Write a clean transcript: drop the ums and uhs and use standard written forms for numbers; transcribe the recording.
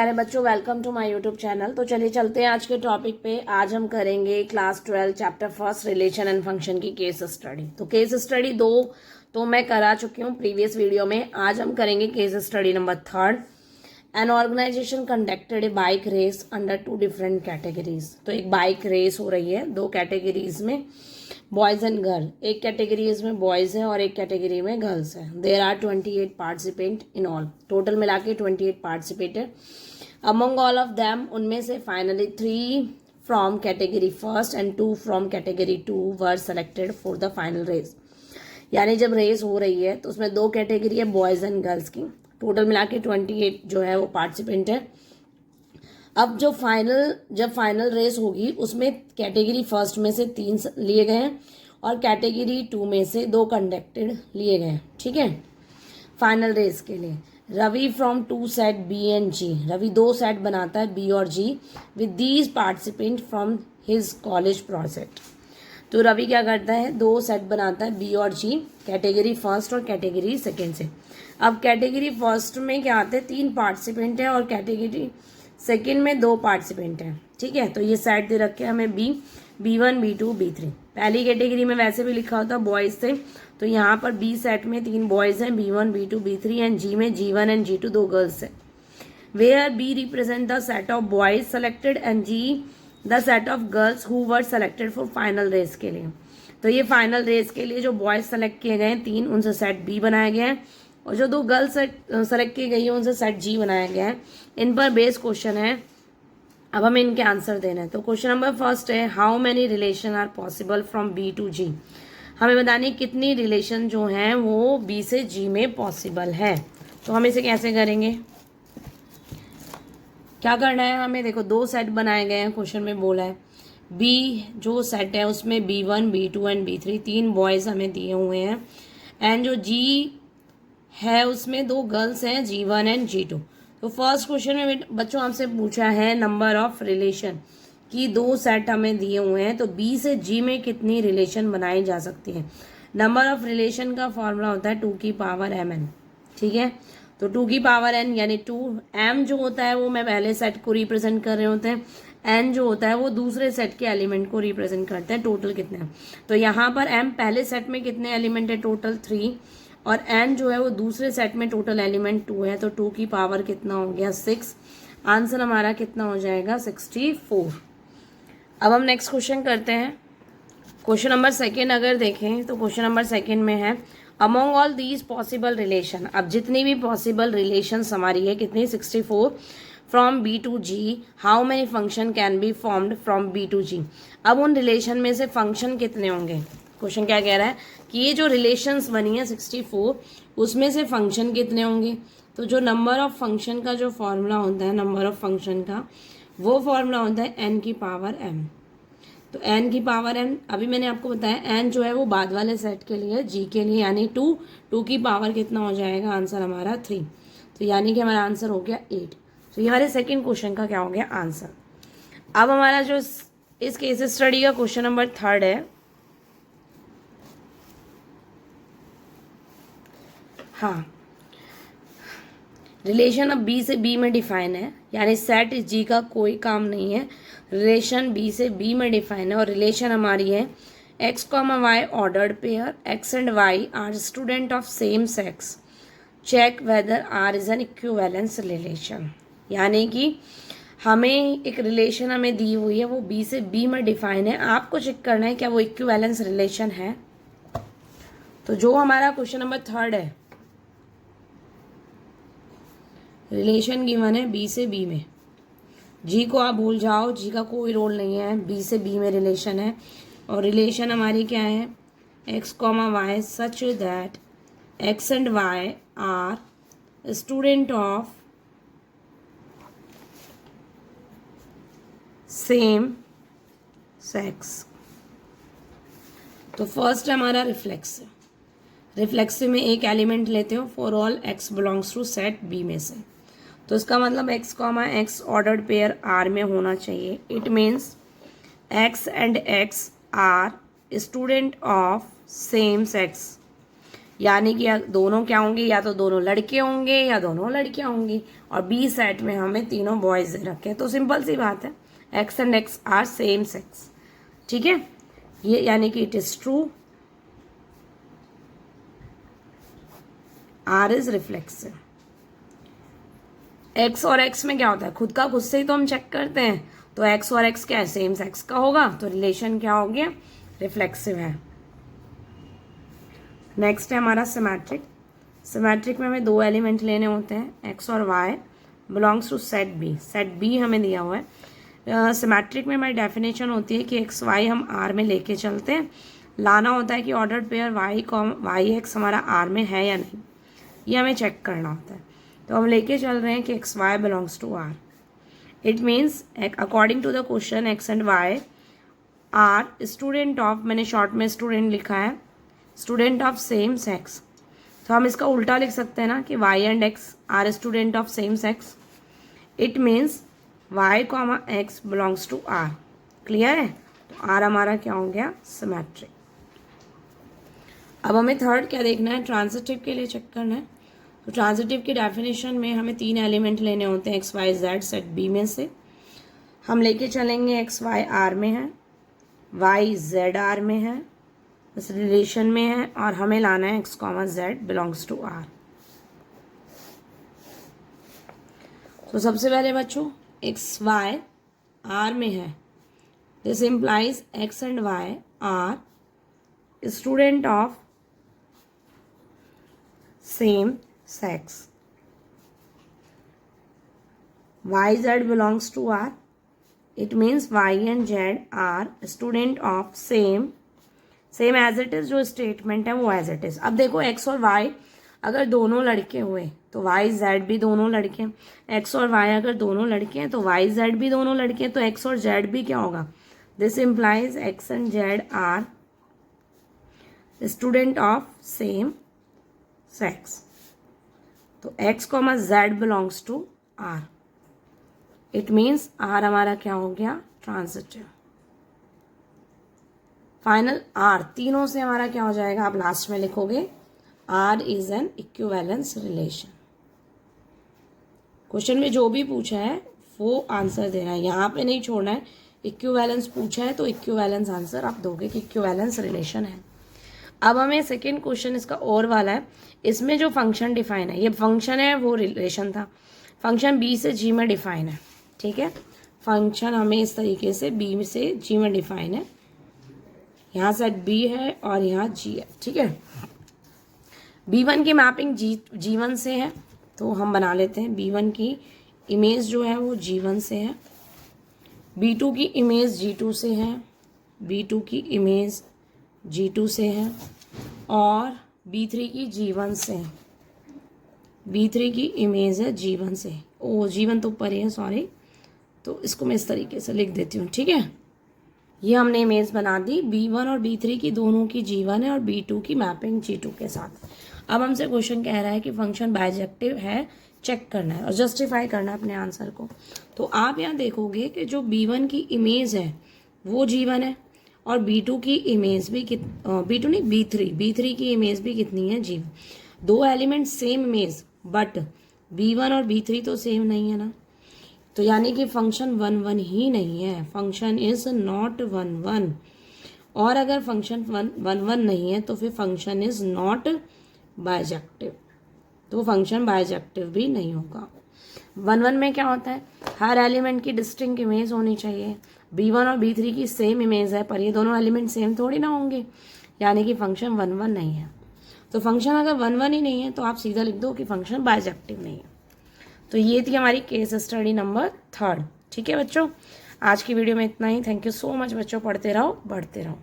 प्यारे बच्चों, welcome to my YouTube channel. तो चलिए चलते हैं आज के टॉपिक पे। आज हम करेंगे class 12 chapter first relation and function की केस स्टडी। तो केस स्टडी 2 तो मैं करा चुकी हूँ प्रीवियस वीडियो में। आज हम करेंगे case study number 3। An organisation conducted a bike race under 2 different categories. तो एक बाइक रेस हो रही है 2 कैटेगरीज में, बॉयज़ एंड गर्ल। एक कैटेगरीज में बॉयज़ है और एक कैटेगरी में गर्ल्स है। There are 28 participant in all. Total मिला के 28 पार्टिसिपेट है। अमंग ऑल ऑफ दैम, उनमें से finally 3 from category first and 2 from category 2 were selected for the final race. यानी जब रेस हो रही है तो उसमें 2 कैटेगरी है बॉयज़ एंड गर्ल्स की। टोटल मिला के 28 जो है वो पार्टिसिपेंट है। अब जब फाइनल रेस होगी उसमें कैटेगरी फर्स्ट में से 3 लिए गए हैं और कैटेगरी 2 में से 2 कंडक्टेड लिए गए हैं। ठीक है, फाइनल रेस के लिए Ravi from 2 set B and G. Ravi 2 set बनाता है बी और G with these participant from his college project. तो रवि क्या करता है, 2 सेट बनाता है बी और जी, कैटेगरी फर्स्ट और कैटेगरी सेकेंड से। अब कैटेगरी फर्स्ट में क्या आते हैं, 3 पार्टिसिपेंट है और कैटेगरी सेकेंड में 2 पार्टिसिपेंट हैं। ठीक है, तो ये सेट दे रखे हमें B1 B2 B3। पहली कैटेगरी में वैसे भी लिखा होता बॉयज़ से, तो यहाँ पर बी सेट में 3 बॉयज़ हैं, B1 B2 B3 and G में G1 एंड G2 2 गर्ल्स है। Where B represent the set of boys selected and G the set of girls who were selected for final race के लिए। तो ये final race के लिए जो boys select किए गए हैं 3, उनसे सेट बी बनाया गया है और जो 2 गर्ल्स सेलेक्ट की गई है उनसे सेट जी बनाया गया है। इन पर बेस्ड क्वेश्चन है, अब हमें इनके आंसर देना है। तो क्वेश्चन नंबर फर्स्ट है, how many relation are possible from B to G. हमें बतानी कितनी रिलेशन जो हैं वो बी से जी में पॉसिबल है। तो हम इसे कैसे करेंगे, क्या करना है हमें, देखो 2 सेट बनाए गए हैं, क्वेश्चन में बोला है बी जो सेट है उसमें B1 B2 and B3 3 boys हमें दिए हुए हैं एंड जो जी है उसमें 2 गर्ल्स हैं G1 एंड G2। तो फर्स्ट क्वेश्चन में बच्चों आपसे पूछा है नंबर ऑफ रिलेशन की 2 सेट हमें दिए हुए हैं, तो B से G में कितनी रिलेशन बनाई जा सकती है। नंबर ऑफ रिलेशन का फॉर्मूला होता है 2 की पावर mn। ठीक है, तो 2 की पावर n यानी 2। m जो होता है वो मैं पहले सेट को रिप्रेजेंट कर रहे होते हैं, n जो होता है वो दूसरे सेट के एलिमेंट को रिप्रेजेंट करते हैं। टोटल कितने हैं, तो यहाँ पर m पहले सेट में कितने एलिमेंट है, टोटल 3, और n जो है वो दूसरे सेट में टोटल एलिमेंट 2 है। तो 2 की पावर कितना हो गया, 6। आंसर हमारा कितना हो जाएगा, 64। अब हम नेक्स्ट क्वेश्चन करते हैं। क्वेश्चन नंबर सेकेंड अगर देखें तो क्वेश्चन नंबर सेकेंड में है among all these possible relation. अब जितनी भी पॉसिबल रिलेशंस हमारी है कितनी, 64 from B to G, how many function can be formed from B to G. अब उन रिलेशन में से फंक्शन कितने होंगे। क्वेश्चन क्या कह रहा है कि ये जो रिलेशंस बनी है 64 उसमें से फंक्शन कितने होंगे। तो जो नंबर ऑफ फंक्शन का जो फॉर्मूला होता है, नंबर ऑफ फंक्शन का वो फॉर्मूला होता है n की पावर m। तो n की पावर m अभी मैंने आपको बताया n जो है वो बाद वाले सेट के लिए, g के लिए यानी 2 की पावर कितना हो जाएगा, आंसर हमारा 3। तो यानी कि हमारा आंसर हो गया 8। तो ये हमारे सेकेंड क्वेश्चन का क्या हो गया, आंसर। अब हमारा जो इस केस स्टडी का क्वेश्चन नंबर 3 है, हाँ, रिलेशन अब बी से बी में डिफाइन है, यानी सेट जी का कोई काम नहीं है, रिलेशन बी से बी में डिफाइन है। और रिलेशन हमारी है x, y ordered pair, x and y are student of same sex, check whether r is an equivalence relation. यानी कि हमें एक रिलेशन हमें दी हुई है वो बी से बी में डिफाइन है, आपको चेक करना है क्या वो इक्विवेलेंस रिलेशन है। तो जो हमारा क्वेश्चन नंबर 3 है, रिलेशन गिवन है बी से बी में, जी को आप भूल जाओ, जी का कोई रोल नहीं है, बी से बी में रिलेशन है। और रिलेशन हमारी क्या है, x, y such that x and y are student of same sex. तो फर्स्ट हमारा रिफ्लेक्सिव, रिफ्लेक्सिव में एक एलिमेंट लेते हो for all x belongs to set B में से। तो इसका मतलब x, ऑर्डर्ड पेयर R में होना चाहिए। It means x and x are student of same sex, यानी कि दोनों क्या होंगे, या तो दोनों लड़के होंगे या दोनों लड़कियां होंगी, और बी सेट में हमें तीनों बॉयज रखे हैं। तो सिंपल सी बात है, x and x are same sex. ठीक है, ये यानी कि it is true, R is reflexive. X और एक्स में क्या होता है, खुद का खुद से ही तो हम चेक करते हैं, तो एक्स और एक्स क्या है, सेम सेक्स का होगा, तो रिलेशन क्या हो गया, रिफ्लेक्सिव है। नेक्स्ट है हमारा सिमेट्रिक। सिमेट्रिक में हमें दो एलिमेंट लेने होते हैं, एक्स और y belongs to set B. Set B हमें दिया हुआ है। सिमेट्रिक में हमारी डेफिनेशन होती है कि एक्स वाई हम आर में लेके चलते हैं, लाना होता है कि ऑर्डर्ड पेयर वाई एक्स हमारा आर में है या नहीं, ये हमें चेक करना होता है। तो हम लेके चल रहे हैं कि x y belongs to R. It means according to the question x and y are student of, मैंने शॉर्ट में स्टूडेंट लिखा है, स्टूडेंट ऑफ सेम सेक्स। तो हम इसका उल्टा लिख सकते हैं ना कि y and x are student of same sex. It means y comma x belongs to R. Clear है, तो आर हमारा क्या हो गया, सिमेट्रिक। अब हमें थर्ड क्या देखना है, ट्रांजिटिव के लिए चेक करना है। तो ट्रांजिटिव की डेफिनेशन में हमें तीन एलिमेंट लेने होते हैं, x y z set B में से। हम लेके चलेंगे एक्स वाई आर में है, वाई जेड आर में है, इस रिलेशन में है, और हमें लाना है x comma z belongs to R. तो सबसे पहले बच्चों एक्स वाई आर में है, this implies x and y are student of same sex. YZ belongs to R. It means Y and Z are student of same as it is, जो statement है वो as it is। अब देखो x और y अगर दोनों लड़के हुए तो y z भी दोनों लड़के हैं, x और y अगर दोनों लड़के हैं तो y z भी दोनों लड़के हैं, तो x और z भी क्या होगा, this implies x and z are student of same sex. तो x comma z belongs to R. It means R हमारा क्या हो गया, ट्रांजिटिव। फाइनल आर तीनों से हमारा क्या हो जाएगा, आप लास्ट में लिखोगे R is an equivalence relation. Question में जो भी पूछा है वो आंसर देना है, यहाँ पे नहीं छोड़ना है। इक्विवेलेंस पूछा है तो इक्विवेलेंस आंसर आप दोगे कि इक्विवेलेंस रिलेशन है। अब हमें सेकेंड क्वेश्चन इसका और वाला है, इसमें जो फंक्शन डिफाइन है, ये फंक्शन है वो रिलेशन था, फंक्शन बी से जी में डिफाइन है। ठीक है, फंक्शन हमें इस तरीके से बी से जी में डिफाइन है, यहाँ सेट बी है और यहाँ जी है। ठीक है, B1 की मैपिंग G1 से है, तो हम बना लेते हैं B1 की इमेज जो है वो G1 से है, B2 की इमेज G2 से है, B2 की इमेज G2 से है, और B3 की G1 से है। B3 की इमेज है G1 से, ओ G1 तो ऊपर ही है, सॉरी, तो इसको मैं इस तरीके से लिख देती हूँ। ठीक है, ये हमने इमेज बना दी, B1 और B3 की दोनों की G1 है और B2 की मैपिंग G2 के साथ। अब हमसे क्वेश्चन कह रहा है कि फंक्शन बाइजेक्टिव है, चेक करना है और जस्टिफाई करना है अपने आंसर को। तो आप यहाँ देखोगे कि जो B1 की इमेज है वो G1 है, और B2 की इमेज भी B2 नहीं B3 की इमेज भी कितनी है, G1। दो element same image, but B1 और B3 तो सेम नहीं है ना, तो यानी कि फंक्शन 1 1 ही नहीं है, फंक्शन इज नॉट 1 1। और अगर फंक्शन 1 1 नहीं है तो फिर फंक्शन इज नॉट बाइजेक्टिव, तो फंक्शन बाइजेक्टिव भी नहीं होगा। 1 1 में क्या होता है, हर एलिमेंट की डिस्टिंक्ट इमेज होनी चाहिए। B1 और B3 की सेम इमेज है, पर ये दोनों एलिमेंट सेम थोड़ी ना होंगे, यानी कि फंक्शन 1 1 नहीं है। तो फंक्शन अगर 1 1 ही नहीं है तो आप सीधा लिख दो कि फंक्शन बाइजेक्टिव नहीं है। तो ये थी हमारी केस स्टडी नंबर 3। ठीक है बच्चों, आज की वीडियो में इतना ही। थैंक यू सो मच बच्चों, पढ़ते रहो बढ़ते रहो।